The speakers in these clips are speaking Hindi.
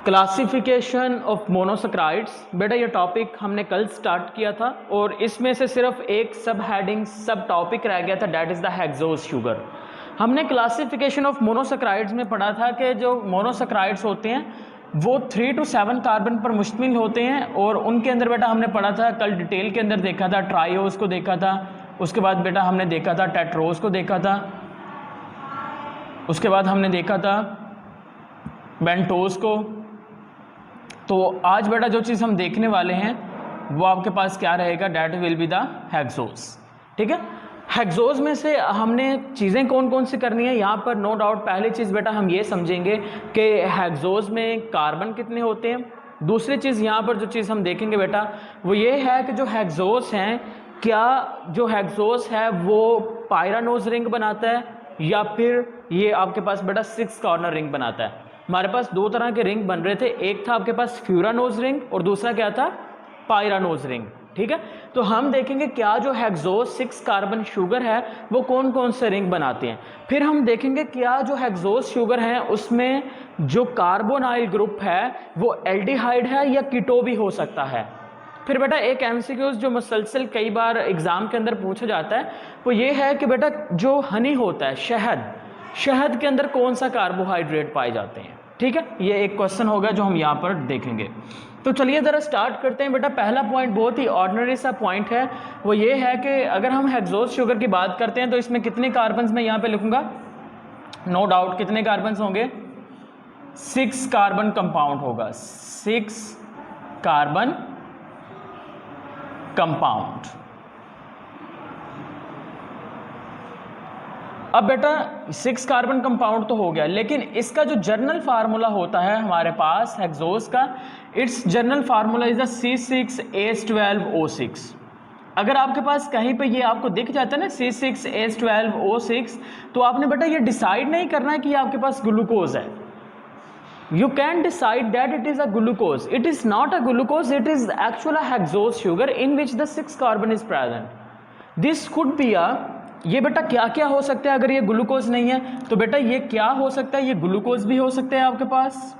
Classification of monosaccharides. बेटा ये टॉपिक हमने कल स्टार्ट किया था और इसमें से सिर्फ एक सब हेडिंग सब टॉपिक रह गया था, that is the hexose sugar. हमने क्लासिफिकेशन ऑफ मोनोसैकराइड्स में पढ़ा था कि जो मोनोसैकराइड्स होते हैं वो 3 to 7 कार्बन पर मुश्तमिल होते हैं और उनके अंदर बेटा हमने पढ़ा था, कल डिटेल के अंदर देखा था, ट्रायोज को देखा था, उसके बाद बेटा हमने देखा था टेट्रोज को देखा था, उसके बाद हमने देखा था बेंटोज को। तो आज बेटा जो चीज़ हम देखने वाले हैं वो आपके पास क्या रहेगा, that will be the hexose. ठीक है, हेक्सोज में से हमने चीज़ें कौन कौन सी करनी है यहाँ पर, नो डाउट पहली चीज़ बेटा हम ये समझेंगे कि हेक्सोज में कार्बन कितने होते हैं। दूसरी चीज़ यहाँ पर जो चीज़ हम देखेंगे बेटा वो ये है कि जो हेक्सोज हैं, क्या जो हेक्सोज है वो पायरानोज रिंग बनाता है या फिर ये आपके पास बेटा 6 कॉर्नर रिंग बनाता है। हमारे पास दो तरह के रिंग बन रहे थे, एक था आपके पास फ्यूरानोज रिंग और दूसरा क्या था, पायरानोज रिंग। ठीक है, तो हम देखेंगे क्या जो हेक्सोज 6 कार्बन शुगर है वो कौन कौन से रिंग बनाते हैं। फिर हम देखेंगे क्या जो हेक्सोज शुगर है उसमें जो कार्बोनाइल ग्रुप है वो एल्डिहाइड है या कीटो भी हो सकता है। फिर बेटा एक एमसीक्यूज जो मुसलसल कई बार एग्जाम के अंदर पूछा जाता है वो ये है कि बेटा जो हनी होता है, शहद के अंदर कौन सा कार्बोहाइड्रेट पाए जाते हैं। ठीक है, ये एक क्वेश्चन होगा जो हम यहाँ पर देखेंगे। तो चलिए ज़रा स्टार्ट करते हैं। बेटा पहला पॉइंट बहुत ही ऑर्डिनरी सा पॉइंट है, वो ये है कि अगर हम हेक्सोज शुगर की बात करते हैं तो इसमें कितने कार्बन्स मैं यहाँ पे लिखूंगा, नो डाउट कितने कार्बन्स होंगे, 6 कार्बन कंपाउंड होगा, 6 कार्बन कंपाउंड। अब बेटा 6 कार्बन कंपाउंड तो हो गया, लेकिन इसका जो जर्नल फार्मूला होता है हमारे पास हेक्सोज का, it's journal formula is the C6H12O6। अगर आपके पास कहीं पे ये आपको दिख जाता है ना C6H12O6, तो आपने बेटा ये डिसाइड नहीं करना है कि ये आपके पास ग्लूकोज है। You can decide that it is a glucose. It is not a glucose, it is actual a hexose sugar in which the 6 carbon is present. This could be a, ये बेटा क्या क्या हो सकता है अगर ये ग्लूकोज नहीं है, तो बेटा ये क्या हो सकता है, ये ग्लूकोज भी हो सकता है आपके पास।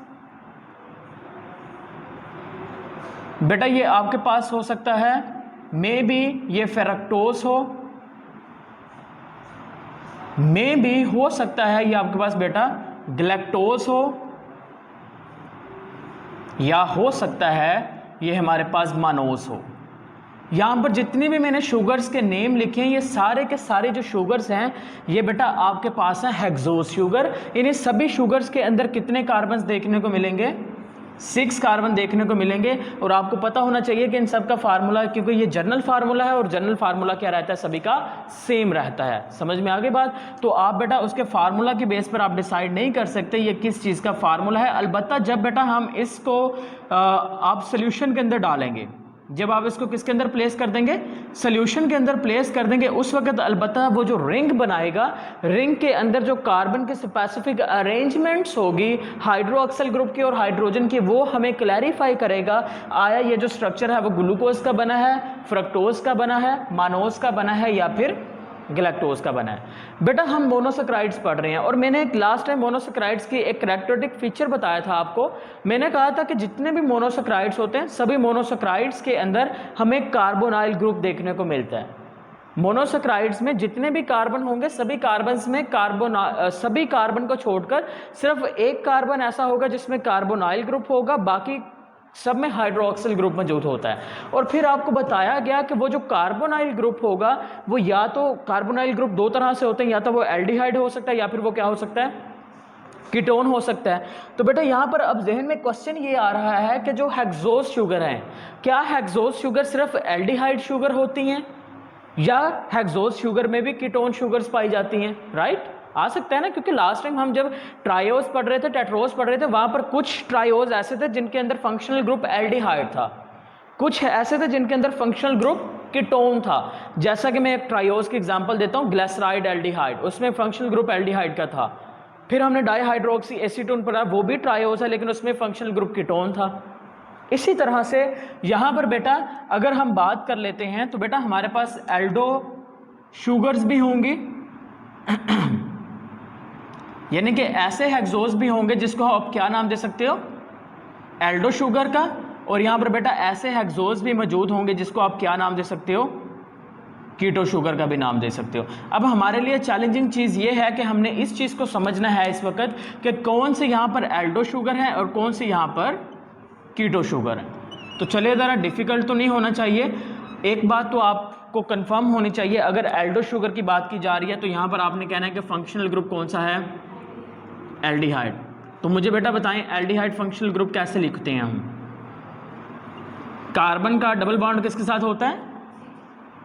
बेटा ये आपके पास हो सकता है मे बी ये फेरक्टोज हो, मे बी हो सकता है ये आपके पास बेटा ग्लैक्टोज हो, या हो सकता है ये हमारे पास मानोज हो। यहाँ पर जितनी भी मैंने शुगर्स के नेम लिखे हैं ये सारे के सारे जो शुगर्स हैं ये बेटा आपके पास है हेक्सोज शुगर। इन्हीं सभी शुगर्स के अंदर कितने कार्बन देखने को मिलेंगे, 6 कार्बन देखने को मिलेंगे। और आपको पता होना चाहिए कि इन सब का फार्मूला, क्योंकि ये जनरल फार्मूला है और जनरल फार्मूला क्या रहता है, सभी का सेम रहता है। समझ में आ गई बात। तो आप बेटा उसके फार्मूला की बेस पर आप डिसाइड नहीं कर सकते ये किस चीज़ का फार्मूला है। अलबत्ता जब बेटा हम इसको आप सोल्यूशन के अंदर डालेंगे, जब आप इसको किसके अंदर प्लेस कर देंगे, सोल्यूशन के अंदर प्लेस कर देंगे, उस वक्त अलबत्ता वो जो रिंग बनाएगा, रिंग के अंदर जो कार्बन के स्पेसिफिक अरेंजमेंट्स होगी हाइड्रोक्सिल ग्रुप की और हाइड्रोजन की, वो हमें क्लैरिफाई करेगा आया ये जो स्ट्रक्चर है वो ग्लूकोज का बना है, फ्रक्टोज का बना है, मानोज का बना है या फिर गैलेक्टोज का बना है। बेटा हम मोनोसैकराइड्स पढ़ रहे हैं और मैंने लास्ट टाइम मोनोसैकराइड्स की एक करैक्टरिस्टिक फीचर बताया था आपको। मैंने कहा था कि जितने भी मोनोसैकराइड्स होते हैं सभी मोनोसैकराइड्स के अंदर हमें कार्बोनाइल ग्रुप देखने को मिलता है। मोनोसैकराइड्स में जितने भी कार्बन होंगे सभी कार्बन्स में सभी कार्बन को छोड़कर सिर्फ एक कार्बन ऐसा होगा जिसमें कार्बोनाइल ग्रुप होगा, बाकी सब में हाइड्रोक्सिल ग्रुप मौजूद होता है। और फिर आपको बताया गया कि वो जो कार्बोनाइल ग्रुप होगा वो या तो कार्बोनाइल ग्रुप दो तरह से होते हैं, या तो वो एल्डिहाइड हो सकता है या फिर वो क्या हो सकता है, कीटोन हो सकता है। तो बेटा यहाँ पर अब जहन में क्वेश्चन ये आ रहा है कि जो हेक्सोज शुगर हैं, क्या हेक्सोज शुगर सिर्फ एल्डिहाइड शुगर होती हैं या हेक्सोज शुगर में भी कीटोन शुगर्स पाई जाती हैं। राइट, आ सकता है ना, क्योंकि लास्ट टाइम हम जब ट्रायोज पढ़ रहे थे, टेट्रोज पढ़ रहे थे, वहां पर कुछ ट्रायोज ऐसे थे जिनके अंदर फंक्शनल ग्रुप एल्डिहाइड था, कुछ ऐसे थे जिनके अंदर फंक्शनल ग्रुप कीटोन था। जैसा कि मैं एक ट्रायोज की एग्जांपल देता हूं, ग्लिसराइड एल्डिहाइड, उसमें फंक्शनल ग्रुप एल्डिहाइड का था। फिर हमने डाईहाइड्रोक्सी एसीटोन पढ़ा, वो भी ट्रायोज है लेकिन उसमें फंक्शनल ग्रुप कीटोन था। इसी तरह से यहाँ पर बेटा अगर हम बात कर लेते हैं तो बेटा हमारे पास एल्डो शुगर्स भी होंगी यानी कि ऐसे हेक्सोज भी होंगे जिसको आप क्या नाम दे सकते हो, एल्डो शुगर का, और यहाँ पर बेटा ऐसे हेक्सोज भी मौजूद होंगे जिसको आप क्या नाम दे सकते हो, कीटो शुगर का भी नाम दे सकते हो। अब हमारे लिए चैलेंजिंग चीज़ ये है कि हमने इस चीज़ को समझना है इस वक्त कि कौन से यहाँ पर एल्डो शुगर है और कौन से यहाँ पर कीटो शुगर है। तो चलिए ज़रा डिफ़िकल्ट तो नहीं होना चाहिए, एक बात तो आपको कंफर्म होनी चाहिए, अगर एल्डो शुगर की बात की जा रही है तो यहाँ पर आपने कहना है कि फंक्शनल ग्रुप कौन सा है, एल्डिहाइड। तो मुझे बेटा बताएं एल्डिहाइड फंक्शनल ग्रुप कैसे लिखते हैं हम। कार्बन का डबल बॉन्ड किसके साथ होता है,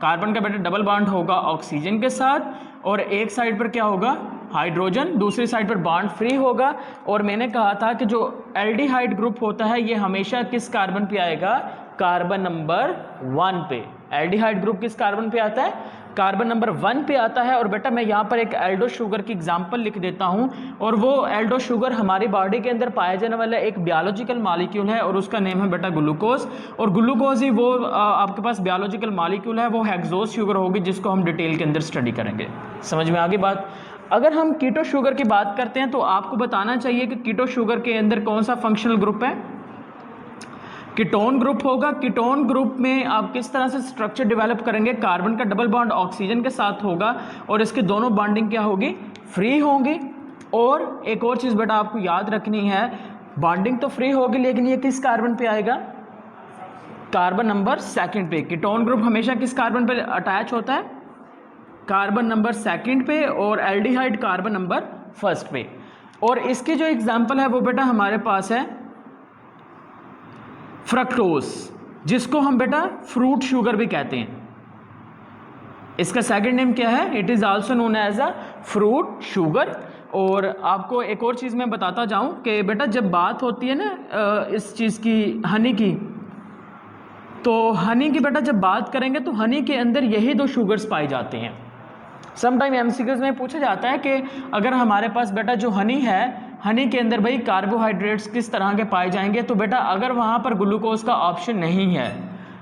कार्बन का बेटा डबल बॉन्ड होगा ऑक्सीजन के साथ, और एक साइड पर क्या होगा, हाइड्रोजन, दूसरी साइड पर बॉन्ड फ्री होगा। और मैंने कहा था कि जो एल्डिहाइड ग्रुप होता है ये हमेशा किस कार्बन पे आएगा, कार्बन नंबर 1 पे। एल्डिहाइड ग्रुप किस कार्बन पे आता है, कार्बन नंबर 1 पे आता है। और बेटा मैं यहाँ पर एक एल्डो शुगर की एग्जांपल लिख देता हूँ, और वो एल्डो शुगर हमारी बॉडी के अंदर पाया जाने वाला एक बायोलॉजिकल मॉलिक्यूल है और उसका नेम है बेटा ग्लूकोज। और ग्लूकोज ही वो आपके पास बायोलॉजिकल मॉलिक्यूल है, वो हेक्सोज शुगर होगी जिसको हम डिटेल के अंदर स्टडी करेंगे। समझ में आ गई बात। अगर हम कीटो शुगर की बात करते हैं तो आपको बताना चाहिए कि कीटो शुगर के अंदर कौन सा फंक्शनल ग्रुप है, कीटोन ग्रुप होगा। कीटोन ग्रुप में आप किस तरह से स्ट्रक्चर डेवलप करेंगे, कार्बन का डबल बॉन्ड ऑक्सीजन के साथ होगा और इसके दोनों बॉन्डिंग क्या होगी, फ्री होंगी। और एक और चीज़ बेटा आपको याद रखनी है, बॉन्डिंग तो फ्री होगी लेकिन ये किस कार्बन पे आएगा, कार्बन नंबर 2 पे। कीटोन ग्रुप हमेशा किस कार्बन पे अटैच होता है, कार्बन नंबर 2 पे, और एल्डिहाइड कार्बन नंबर 1 पे। और इसकी जो एग्जांपल है वो बेटा हमारे पास है फ्रक्टोज, जिसको हम बेटा फ्रूट शुगर भी कहते हैं। इसका सेकंड नेम क्या है, it is also known as a fruit sugar. और आपको एक और चीज़ मैं बताता जाऊं कि बेटा जब बात होती है ना इस चीज़ की, हनी की, तो हनी की बेटा जब बात करेंगे तो हनी के अंदर यही 2 शुगर्स पाए जाते हैं। समटाइम एमसीक्यूज में पूछा जाता है कि अगर हमारे पास बेटा जो हनी है, हनी के अंदर भाई कार्बोहाइड्रेट्स किस तरह के पाए जाएंगे, तो बेटा अगर वहाँ पर ग्लूकोज का ऑप्शन नहीं है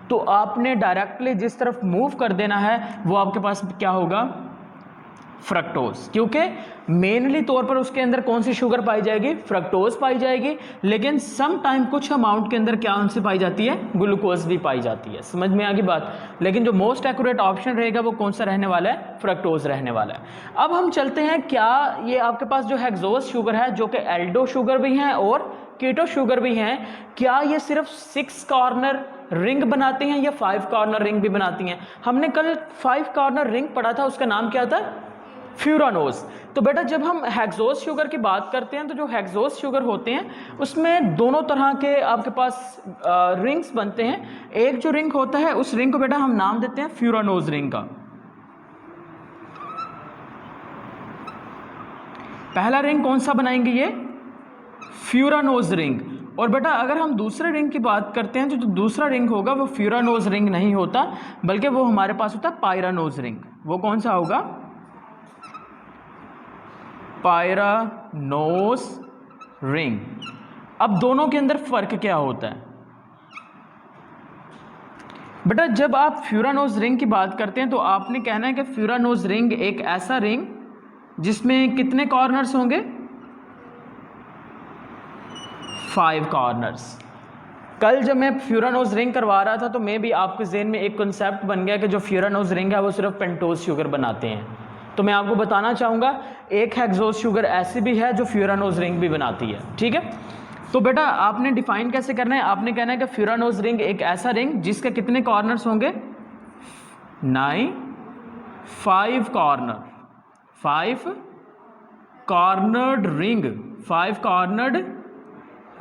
तो आपने डायरेक्टली जिस तरफ मूव कर देना है वो आपके पास क्या होगा, फ्रक्टोज। क्योंकि मेनली तौर पर उसके अंदर कौन सी शुगर पाई जाएगी, फ्रक्टोज पाई जाएगी, लेकिन सम टाइम कुछ अमाउंट के अंदर क्या उनसे पाई जाती है, ग्लूकोज भी पाई जाती है। समझ में आ गई बात। लेकिन जो मोस्ट एक्यूरेट ऑप्शन रहेगा वो कौन सा रहने वाला है, फ्रक्टोज रहने वाला है। अब हम चलते हैं, क्या ये आपके पास जो हेक्सोज शुगर है, जो कि एल्डो शुगर भी हैं और कीटो शुगर भी हैं, क्या ये सिर्फ 6 कॉर्नर रिंग बनाती हैं या 5 कॉर्नर रिंग भी बनाती हैं। हमने कल 5 कॉर्नर रिंग पढ़ा था, उसका नाम क्या था, फ्यूरानोज। तो बेटा जब हम हेक्सोज शुगर की बात करते हैं तो जो हेक्सोज शुगर होते हैं उसमें दोनों तरह के आपके पास रिंग्स बनते हैं। एक जो रिंग होता है उस रिंग को बेटा हम नाम देते हैं फ्यूरानोज रिंग का। पहला रिंग कौन सा बनाएंगे, ये फ्यूरानोज रिंग। और बेटा अगर हम दूसरे रिंग की बात करते हैं तो जो दूसरा रिंग होगा वो फ्यूरानोज रिंग नहीं होता, बल्कि वो हमारे पास होता है पायरानोज रिंग। वो कौन सा होगा, पायरानोज रिंग। अब दोनों के अंदर फर्क क्या होता है बेटा, जब आप फ्यूरानोज रिंग की बात करते हैं तो आपने कहना है कि फ्यूरानोज रिंग एक ऐसा रिंग जिसमें कितने कॉर्नर्स होंगे, 5 कॉर्नर्स। कल जब मैं फ्यूरानोज रिंग करवा रहा था तो मैं भी आपके ज़हन में एक कॉन्सेप्ट बन गया कि जो फ्यूरानोज रिंग है वो सिर्फ पेंटोज शुगर बनाते हैं। तो मैं आपको बताना चाहूँगा एक हेक्सोज शुगर ऐसी भी है जो फ्यूरानोज रिंग भी बनाती है। ठीक है, तो बेटा आपने डिफाइन कैसे करना है, आपने कहना है कि फ्यूरानोज रिंग एक ऐसा रिंग जिसके कितने कॉर्नर्स होंगे, 9, 5 corner, 5 cornered ring. 5 cornered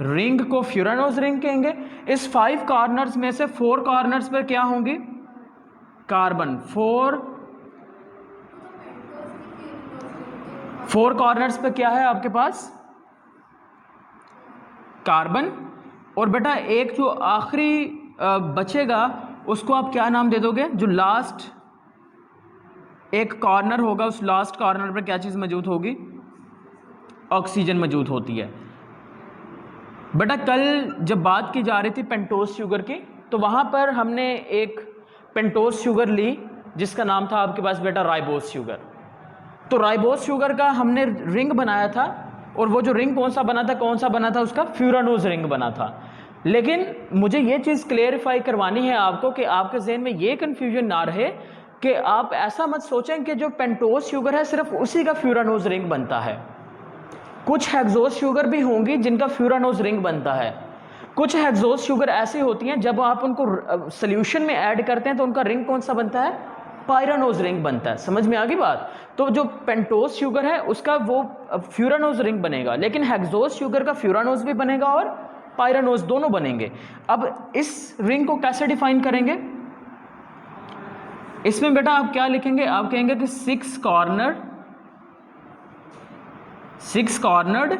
ring को फ्यूरानोज रिंग कहेंगे। इस 5 कॉर्नर्स में से 4 कॉर्नर्स पर क्या होंगी, कार्बन। 4 कॉर्नर्स पे क्या है आपके पास, कार्बन। और बेटा एक जो आखिरी बचेगा उसको आप क्या नाम दे दोगे, जो लास्ट एक कॉर्नर होगा उस लास्ट कॉर्नर पर क्या चीज़ मौजूद होगी, ऑक्सीजन मौजूद होती है। बेटा कल जब बात की जा रही थी पेंटोज शुगर की तो वहाँ पर हमने एक पेंटोज शुगर ली जिसका नाम था आपके पास बेटा राइबोज शुगर। तो राइबोज शुगर का हमने रिंग बनाया था और वो जो रिंग कौन सा बना था, उसका फ्यूरानोज रिंग बना था। लेकिन मुझे ये चीज़ क्लेरिफाई करवानी है आपको कि आपके जहन में ये कन्फ्यूजन ना रहे कि आप ऐसा मत सोचें कि जो पेंटोज शुगर है सिर्फ उसी का फ्यूरानोज रिंग बनता है। कुछ हेक्सोज शुगर भी होंगी जिनका फ्यूरानोज रिंग बनता है। कुछ हेक्सोज शुगर ऐसी होती हैं जब आप उनको सोल्यूशन में ऐड करते हैं तो उनका रिंग कौन सा बनता है? पायरानोज रिंग बनता है। समझ में आ गई बात? तो जो पेंटोज शुगर है उसका वो फ्यूरानोज रिंग बनेगा, लेकिन हेक्सोज शुगर का फ्यूरानोज भी बनेगा और पायरानोज दोनों बनेंगे। अब इस रिंग को कैसे डिफाइन करेंगे? इसमें बेटा आप क्या लिखेंगे? आप कहेंगे कि सिक्स कॉर्नर्ड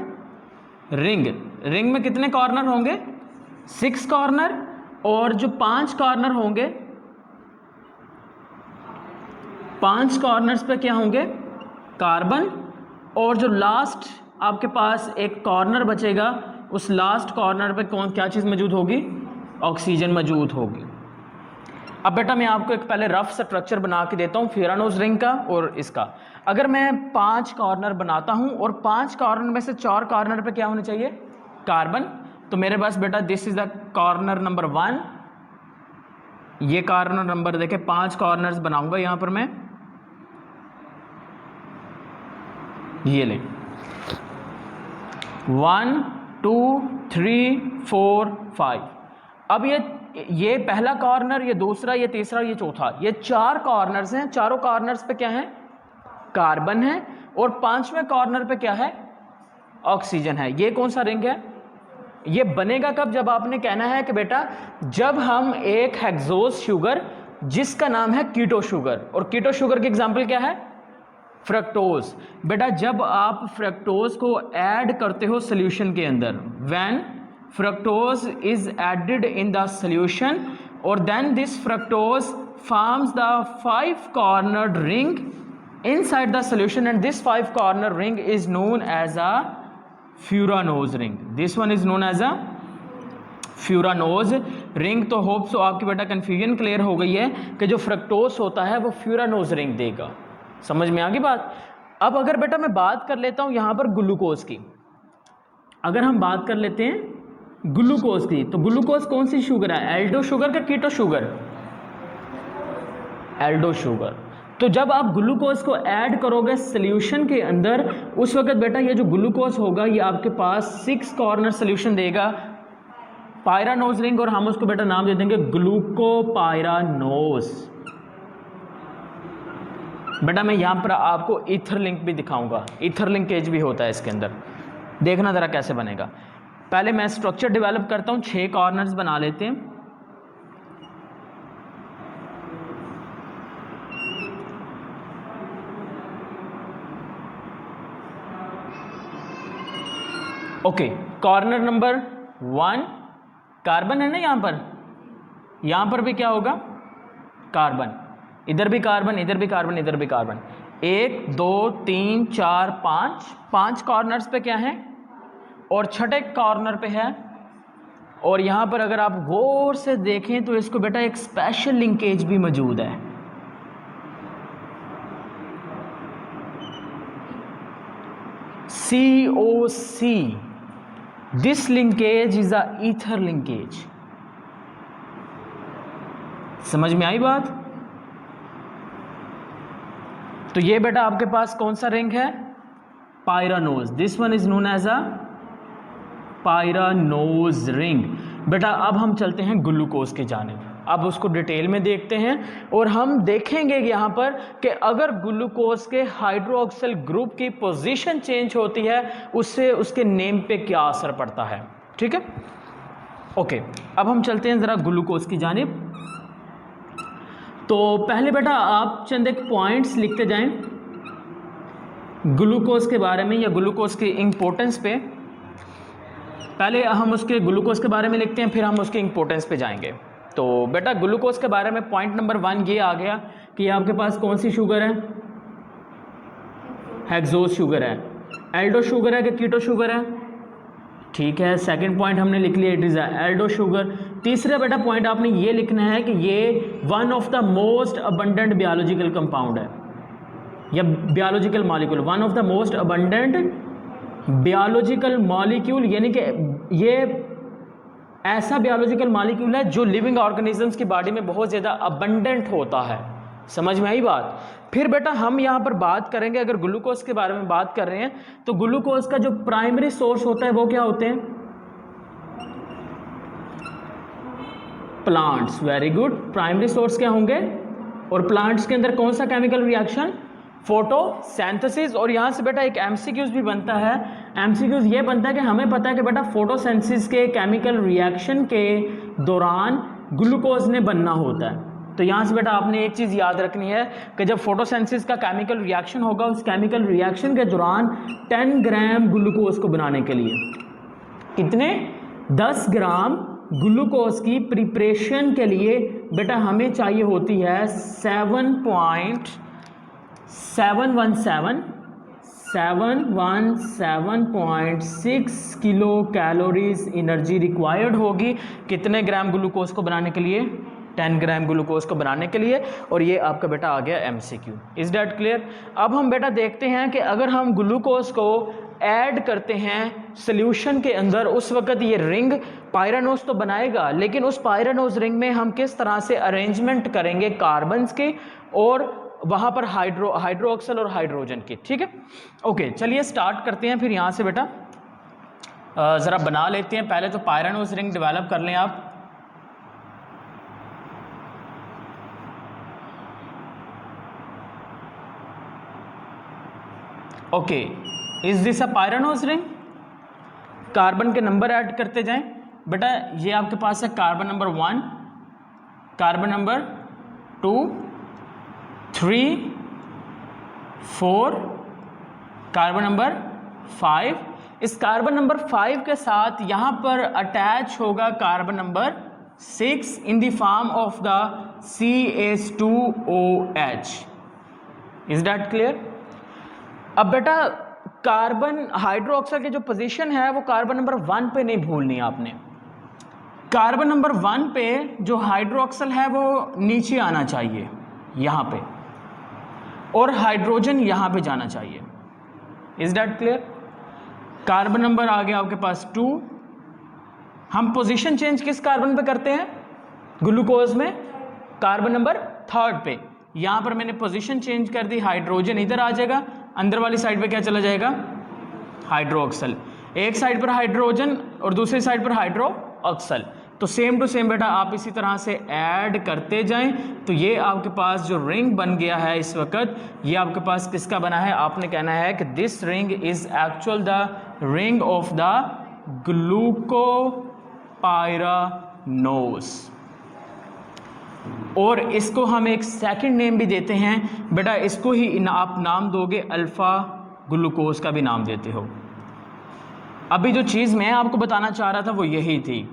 रिंग। रिंग में कितने कॉर्नर होंगे? 6 कॉर्नर, और जो 5 कॉर्नर होंगे, 5 कॉर्नर्स पे क्या होंगे? कार्बन, और जो लास्ट आपके पास एक कॉर्नर बचेगा उस लास्ट कॉर्नर पे क्या चीज़ मौजूद होगी? ऑक्सीजन मौजूद होगी। अब बेटा मैं आपको एक पहले रफ स्ट्रक्चर बना के देता हूँ फ्यूरानोज रिंग का और इसका। अगर मैं 5 कॉर्नर बनाता हूँ और 5 कॉर्नर में से 4 कॉर्नर पे क्या होने चाहिए? कार्बन। तो मेरे पास बेटा this is the corner number 1, ये कॉर्नर नंबर देखे 5 कॉर्नर्स बनाऊंगा यहां पर मैं, ये ले 1 2 3 4 5। अब ये पहला कॉर्नर, ये दूसरा, ये तीसरा, ये चौथा, ये 4 कॉर्नर्स हैं। चारों कॉर्नर्स पे क्या है? कार्बन है, और 5वें कॉर्नर पे क्या है? ऑक्सीजन है। ये कौन सा रिंग है? ये बनेगा कब? जब आपने कहना है कि बेटा जब हम एक हेक्सोज शुगर जिसका नाम है कीटो शुगर, और कीटो शुगर की एग्जांपल क्या है? फ्रक्टोज। बेटा जब आप फ्रक्टोज को ऐड करते हो सॉल्यूशन के अंदर, when fructose is added in the solution, or then this fructose forms the 5 cornered ring inside the solution, and this 5 corner ring is known as a furanose ring. This one is known as a furanose ring। तो होप सो आपकी बेटा कन्फ्यूजन क्लियर हो गई है कि जो फ्रक्टोज होता है वो फ्यूरानोज रिंग देगा। समझ में आ गई बात? अब अगर बेटा मैं बात कर लेता हूं यहां पर ग्लूकोज की, अगर हम बात कर लेते हैं ग्लूकोज की, तो ग्लूकोज कौन सी शुगर है? एल्डो शुगर का कीटो शुगर? Aldo sugar. तो जब आप ग्लूकोज को ऐड करोगे सॉल्यूशन के अंदर, उस वक्त बेटा ये जो ग्लूकोज होगा ये आपके पास 6 कॉर्नर सॉल्यूशन देगा, पायरानोज रिंग, और हम उसको बेटा नाम दे देंगे ग्लूकोपायरानोज। बेटा मैं यहां पर आपको ईथर लिंक भी दिखाऊंगा, ईथर लिंकेज भी होता है इसके अंदर, देखना जरा कैसे बनेगा। पहले मैं स्ट्रक्चर डेवलप करता हूं, 6 कॉर्नर्स बना लेते हैं। ओके, कॉर्नर नंबर 1 कार्बन है ना, यहां पर भी क्या होगा? कार्बन, इधर भी कार्बन, इधर भी कार्बन, इधर भी कार्बन। 1 2 3 4 5 कॉर्नर्स पे क्या है? और छठे कॉर्नर पे है। और यहां पर अगर आप गौर से देखें तो इसको बेटा एक स्पेशल लिंकेज भी मौजूद है। COC, this linkage is a ether linkage. समझ में आई बात? तो ये बेटा आपके पास कौन सा रिंग है? Pyranose. This one is known as a pyranose ring. बेटा अब हम चलते हैं ग्लूकोज की जानिब, अब उसको डिटेल में देखते हैं और हम देखेंगे यहाँ पर कि अगर ग्लूकोज के हाइड्रोक्सिल ग्रुप की पोजीशन चेंज होती है उससे उसके नेम पे क्या असर पड़ता है। ठीक है, ओके। अब हम चलते हैं ज़रा ग्लूकोज की जानिब। तो पहले बेटा आप चंद एक पॉइंट्स लिखते जाएं ग्लूकोज के बारे में या ग्लूकोज की इंपॉर्टेंस पे। पहले हम उसके ग्लूकोज के बारे में लिखते हैं, फिर हम उसके इंपॉर्टेंस पे जाएंगे। तो बेटा ग्लूकोज के बारे में पॉइंट नंबर 1 ये आ गया कि आपके पास कौन सी शुगर है? हेक्सोज शुगर है। एल्डो शुगर है कि कीटो शुगर है? ठीक है, सेकंड पॉइंट हमने लिख लिया, इट इज एल्डो शुगर। तीसरा बेटा पॉइंट आपने ये लिखना है कि ये one of the most abundant biological compound है या biological molecule, one of the most abundant biological molecule, यानी कि ये ऐसा बायोलॉजिकल मॉलिक्यूल है जो लिविंग ऑर्गेनिजम्स की बॉडी में बहुत ज़्यादा अबंडेंट होता है। समझ में आई बात। फिर बेटा हम यहाँ पर बात करेंगे, अगर ग्लूकोज के बारे में बात कर रहे हैं तो ग्लूकोज का जो प्राइमरी सोर्स होता है वो क्या होते हैं? Plants. Very good, primary source क्या होंगे? और प्लांट्स के अंदर कौन सा केमिकल रिएक्शन? फोटोसिंथेसिस। और यहाँ से बेटा एक एमसीक्यूज भी बनता है। एमसीक्यूज ये बनता है कि हमें पता है कि बेटा फोटोसिंथेसिस के केमिकल रिएक्शन के दौरान ग्लूकोज ने बनना होता है। तो यहाँ से बेटा आपने एक चीज़ याद रखनी है कि जब फोटोसिंथेसिस का केमिकल रिएक्शन होगा, उस केमिकल रिएक्शन के दौरान 10 ग्राम ग्लूकोज को बनाने के लिए कितने? 10 ग्राम ग्लूकोज की प्रिपरेशन के लिए बेटा हमें चाहिए होती है 717.6 किलो कैलोरीज एनर्जी रिक्वायर्ड होगी। कितने ग्राम ग्लूकोज को बनाने के लिए? 10 ग्राम ग्लूकोज को बनाने के लिए। और ये आपका बेटा आ गया एमसीक्यू। Is that clear? अब हम बेटा देखते हैं कि अगर हम ग्लूकोज को ऐड करते हैं सॉल्यूशन के अंदर, उस वक्त ये रिंग पायरानोज तो बनाएगा, लेकिन उस पायरानोज रिंग में हम किस तरह से अरेंजमेंट करेंगे कार्बन्स के और वहाँ पर हाइड्रोक्सल और हाइड्रोजन की। ठीक है, ओके, चलिए स्टार्ट करते हैं। फिर यहाँ से बेटा ज़रा बना लेते हैं। पहले तो पायरानोज रिंग डेवलप कर लें आप। Okay, is this a pyranose ring? Carbon के नंबर ऐड करते जाएं। बेटा ये आपके पास है carbon number 1, carbon number 2, 3, 4, carbon number 5। इस कार्बन नंबर 5 के साथ यहाँ पर अटैच होगा carbon number 6 in the form of the CH2OH। Is that clear? अब बेटा कार्बन हाइड्रोक्साइड की जो पोजीशन है वो कार्बन नंबर 1 पे नहीं भूलनी आपने। कार्बन नंबर 1 पे जो हाइड्रोक्सल है वो नीचे आना चाहिए यहाँ पे, और हाइड्रोजन यहाँ पे जाना चाहिए। Is that clear? Carbon number आ गया आपके पास 2। हम पोजीशन चेंज किस कार्बन पे करते हैं ग्लूकोज में? कार्बन नंबर 3 पे। यहाँ पर मैंने पोजीशन चेंज कर दी, हाइड्रोजन इधर आ जाएगा, अंदर वाली साइड पे क्या चला जाएगा? हाइड्रोक्सल। एक साइड पर हाइड्रोजन और दूसरी साइड पर हाइड्रोक्सल। तो सेम टू सेम बेटा आप इसी तरह से ऐड करते जाएं। तो ये आपके पास जो रिंग बन गया है इस वक्त, ये आपके पास किसका बना है? आपने कहना है कि this ring is actual the ring of the glucopyranose. और इसको हम एक सेकंड नेम भी देते हैं बेटा, इसको ही आप नाम दोगे अल्फा ग्लूकोज का भी नाम देते हो। अभी जो चीज़ मैं आपको बताना चाह रहा था वो यही थी,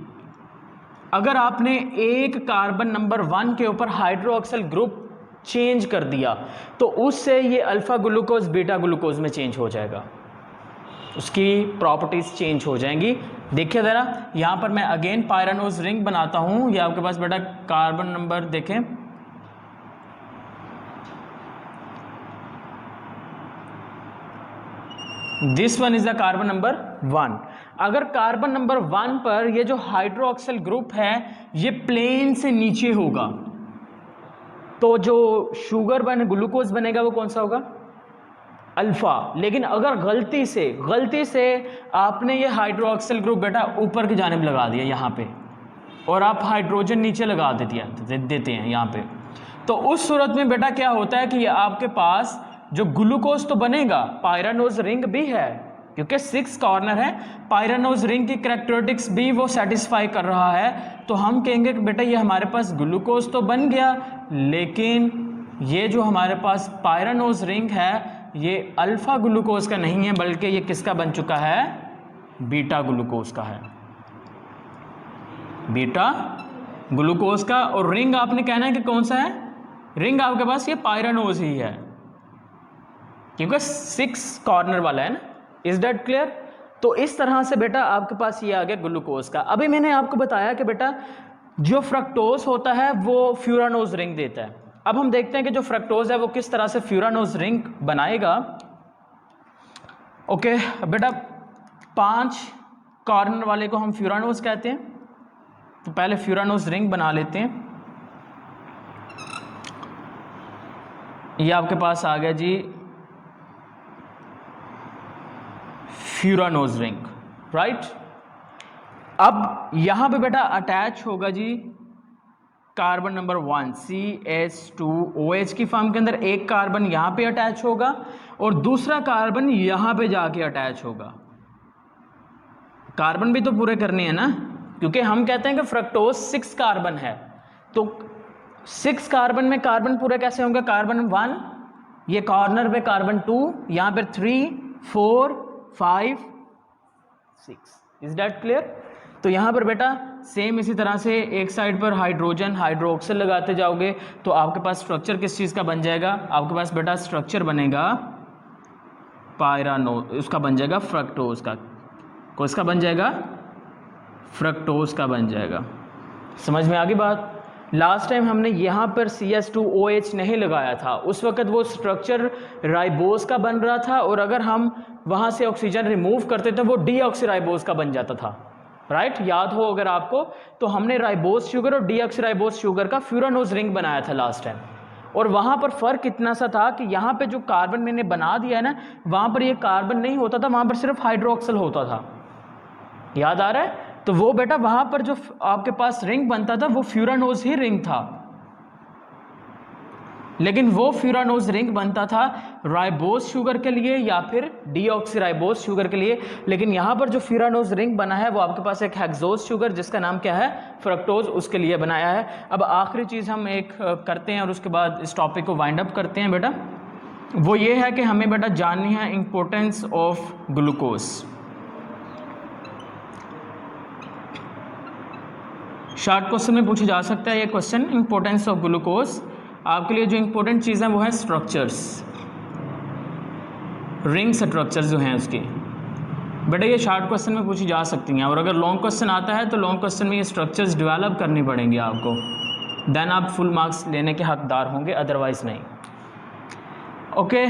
अगर आपने एक कार्बन नंबर 1 के ऊपर हाइड्रोक्सल ग्रुप चेंज कर दिया तो उससे ये अल्फा ग्लूकोज बीटा ग्लूकोज में चेंज हो जाएगा, उसकी प्रॉपर्टीज चेंज हो जाएंगी। देखिए ज़रा यहाँ पर मैं अगेन पायरानोज रिंग बनाता हूँ। ये आपके पास बेटा कार्बन नंबर देखें, this one is the carbon number 1। अगर कार्बन नंबर 1 पर ये जो हाइड्रोक्सल ग्रुप है ये प्लेन से नीचे होगा तो जो शुगर ग्लूकोज बनेगा वो कौन सा होगा? अल्फा। लेकिन अगर गलती से आपने ये हाइड्रोक्सिल ग्रुप बेटा ऊपर की जानिब लगा दिया यहाँ पे, और आप हाइड्रोजन नीचे लगा देते हैं यहाँ पे, तो उस सूरत में बेटा क्या होता है कि ये आपके पास जो ग्लूकोज तो बनेगा, पायरानोज रिंग भी है क्योंकि 6 कॉर्नर है, पायरानोज रिंग की कैरेक्टरिस्टिक्स भी वो सेटिस्फाई कर रहा है। तो हम कहेंगे कि बेटा ये हमारे पास ग्लूकोज तो बन गया, लेकिन ये जो हमारे पास पायरानोज रिंग है ये अल्फा ग्लूकोज का नहीं है, बल्कि ये किसका बन चुका है? बीटा ग्लूकोज का है, बीटा ग्लूकोज का। और रिंग आपने कहना है कि कौन सा है? रिंग आपके पास ये पायरानोज ही है क्योंकि 6 कॉर्नर वाला है ना। Is that clear? तो इस तरह से बेटा आपके पास ये आ गया ग्लूकोज का। अभी मैंने आपको बताया कि बेटा जो फ्रक्टोज होता है वो फ्यूरानोज रिंग देता है। अब हम देखते हैं कि जो फ्रक्टोज है वो किस तरह से फ्यूरानोज रिंग बनाएगा। ओके बेटा 5 कॉर्नर वाले को हम फ्यूरानोज कहते हैं, तो पहले फ्यूरानोज रिंग बना लेते हैं। ये आपके पास आ गया जी फ्यूरानोज रिंग, राइट। अब यहां पे बेटा अटैच होगा जी कार्बन नंबर 1 CH2OH की फॉर्म के अंदर, एक कार्बन यहां पे अटैच होगा और दूसरा कार्बन यहां पे जाके अटैच होगा। कार्बन भी तो पूरे करने हैं ना, क्योंकि हम कहते हैं कि फ्रक्टोज 6 कार्बन है, तो 6 कार्बन में कार्बन पूरे कैसे होंगे? कार्बन 1, ये कॉर्नर पे कार्बन 2, यहां पर 3 4 5 6। Is that clear? तो यहां पर बेटा सेम इसी तरह से एक साइड पर हाइड्रोजन हाइड्रोक्सिल लगाते जाओगे तो आपके पास स्ट्रक्चर किस चीज़ का बन जाएगा? आपके पास बेटा स्ट्रक्चर बनेगा पायरानो, उसका बन जाएगा फ्रक्टोज का। किसका बन जाएगा? फ्रक्टोज का बन जाएगा। समझ में आ गई बात? लास्ट टाइम हमने यहाँ पर CH2OH नहीं लगाया था, उस वक्त वो स्ट्रक्चर राइबोज का बन रहा था और अगर हम वहाँ से ऑक्सीजन रिमूव करते थे वो डीऑक्सीराइबोज का बन जाता था, राइट। याद हो अगर आपको, तो हमने राइबोज शुगर और डीऑक्सीराइबोज शुगर का फ्यूरानोज रिंग बनाया था लास्ट टाइम, और वहाँ पर फ़र्क इतना सा था कि यहाँ पे जो कार्बन मैंने बना दिया है ना, वहाँ पर ये कार्बन नहीं होता था, वहाँ पर सिर्फ हाइड्रोक्सिल होता था। याद आ रहा है? तो वो बेटा वहाँ पर जो आपके पास रिंग बनता था वो फ्यूरानोज ही रिंग था, लेकिन वो फ्यूरानोज रिंग बनता था राइबोज शुगर के लिए या फिर डीऑक्सीराइबोज शुगर के लिए। लेकिन यहाँ पर जो फ्यूरानोज रिंग बना है वो आपके पास एक हेक्सोज शुगर जिसका नाम क्या है? फ्रक्टोज, उसके लिए बनाया है। अब आखिरी चीज़ हम एक करते हैं और उसके बाद इस टॉपिक को वाइंड अप करते हैं बेटा, वो ये है कि हमें बेटा जाननी है importance of glucose. Short question में पूछा जा सकता है ये क्वेश्चन, इम्पोर्टेंस ऑफ ग्लूकोज। आपके लिए जो इंपॉर्टेंट चीज़ है वो है स्ट्रक्चर्स, रिंग स्ट्रक्चर्स जो हैं उसकी। बेटा ये शॉर्ट क्वेश्चन में पूछी जा सकती हैं, और अगर लॉन्ग क्वेश्चन आता है तो लॉन्ग क्वेश्चन में ये स्ट्रक्चर्स डेवलप करनी पड़ेंगी आपको, देन आप फुल मार्क्स लेने के हकदार होंगे, अदरवाइज नहीं। ओके,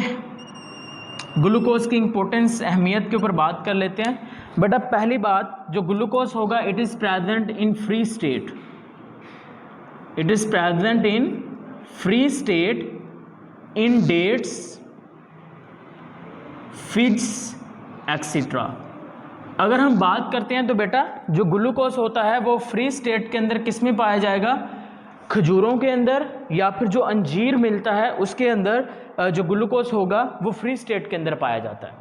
ग्लूकोज की इंपॉर्टेंस, अहमियत के ऊपर बात कर लेते हैं। बेटा पहली बात, जो ग्लूकोज होगा it is present in free state, it is present in free state in dates, figs etcetera. अगर हम बात करते हैं तो बेटा जो ग्लूकोज होता है वो फ्री स्टेट के अंदर किस में पाया जाएगा? खजूरों के अंदर, या फिर जो अंजीर मिलता है उसके अंदर जो ग्लूकोज होगा वो फ्री स्टेट के अंदर पाया जाता है।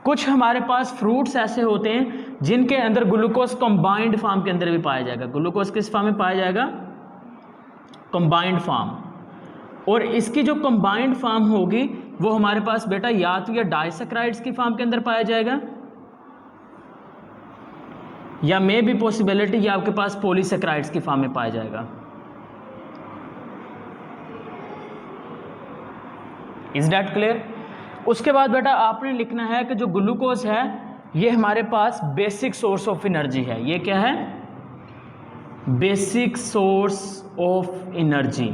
कुछ हमारे पास फ्रूट्स ऐसे होते हैं जिनके अंदर ग्लूकोज कंबाइंड फॉर्म के अंदर भी पाया जाएगा। ग्लूकोज किस फॉर्म में पाया जाएगा? Combined form. और इसकी जो कंबाइंड फॉर्म होगी वो हमारे पास बेटा या तो ये डाइसैकराइड्स की फॉर्म के अंदर पाया जाएगा, या मे बी पॉसिबिलिटी ये आपके पास पॉलीसैकराइड्स की फॉर्म में पाया जाएगा। Is that clear? उसके बाद बेटा आपने लिखना है कि जो ग्लूकोज है ये हमारे पास बेसिक सोर्स ऑफ एनर्जी है। ये क्या है? Basic source of energy.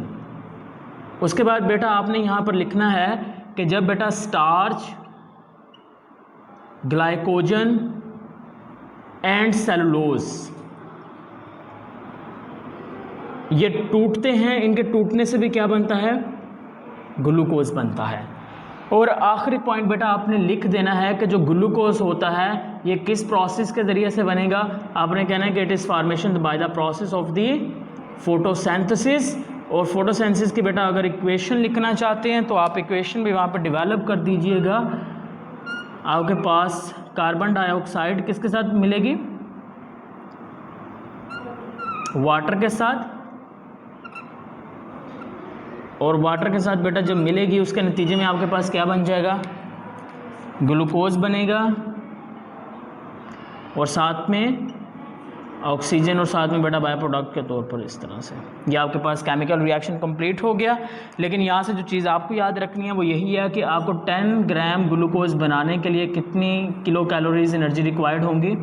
उसके बाद बेटा आपने यहां पर लिखना है कि जब बेटा स्टार्च, ग्लाइकोजन एंड सेलुलोज ये टूटते हैं, इनके टूटने से भी क्या बनता है? ग्लूकोज बनता है। और आखिरी पॉइंट बेटा आपने लिख देना है कि जो ग्लूकोज होता है ये किस प्रोसेस के ज़रिए से बनेगा? आपने कहना है कि it is formation by the process of the photosynthesis. और फोटोसिंथेसिस की बेटा अगर इक्वेशन लिखना चाहते हैं तो आप इक्वेशन भी वहाँ पर डेवलप कर दीजिएगा। आपके पास कार्बन डाइऑक्साइड किसके साथ मिलेगी? वाटर के साथ, और वाटर के साथ बेटा जब मिलेगी उसके नतीजे में आपके पास क्या बन जाएगा? ग्लूकोज बनेगा, और साथ में ऑक्सीजन, और साथ में बेटा बाय प्रोडक्ट के तौर पर इस तरह से ये आपके पास केमिकल रिएक्शन कंप्लीट हो गया। लेकिन यहाँ से जो चीज़ आपको याद रखनी है वो यही है कि आपको 10 ग्राम ग्लूकोज बनाने के लिए कितनी किलो कैलोरीज एनर्जी रिक्वायर्ड होंगी।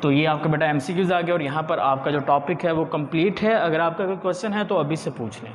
तो ये आपका बेटा MCQs आ गया, और यहाँ पर आपका जो टॉपिक है वो कंप्लीट है। अगर आपका कोई क्वेश्चन है तो अभी से पूछ लें।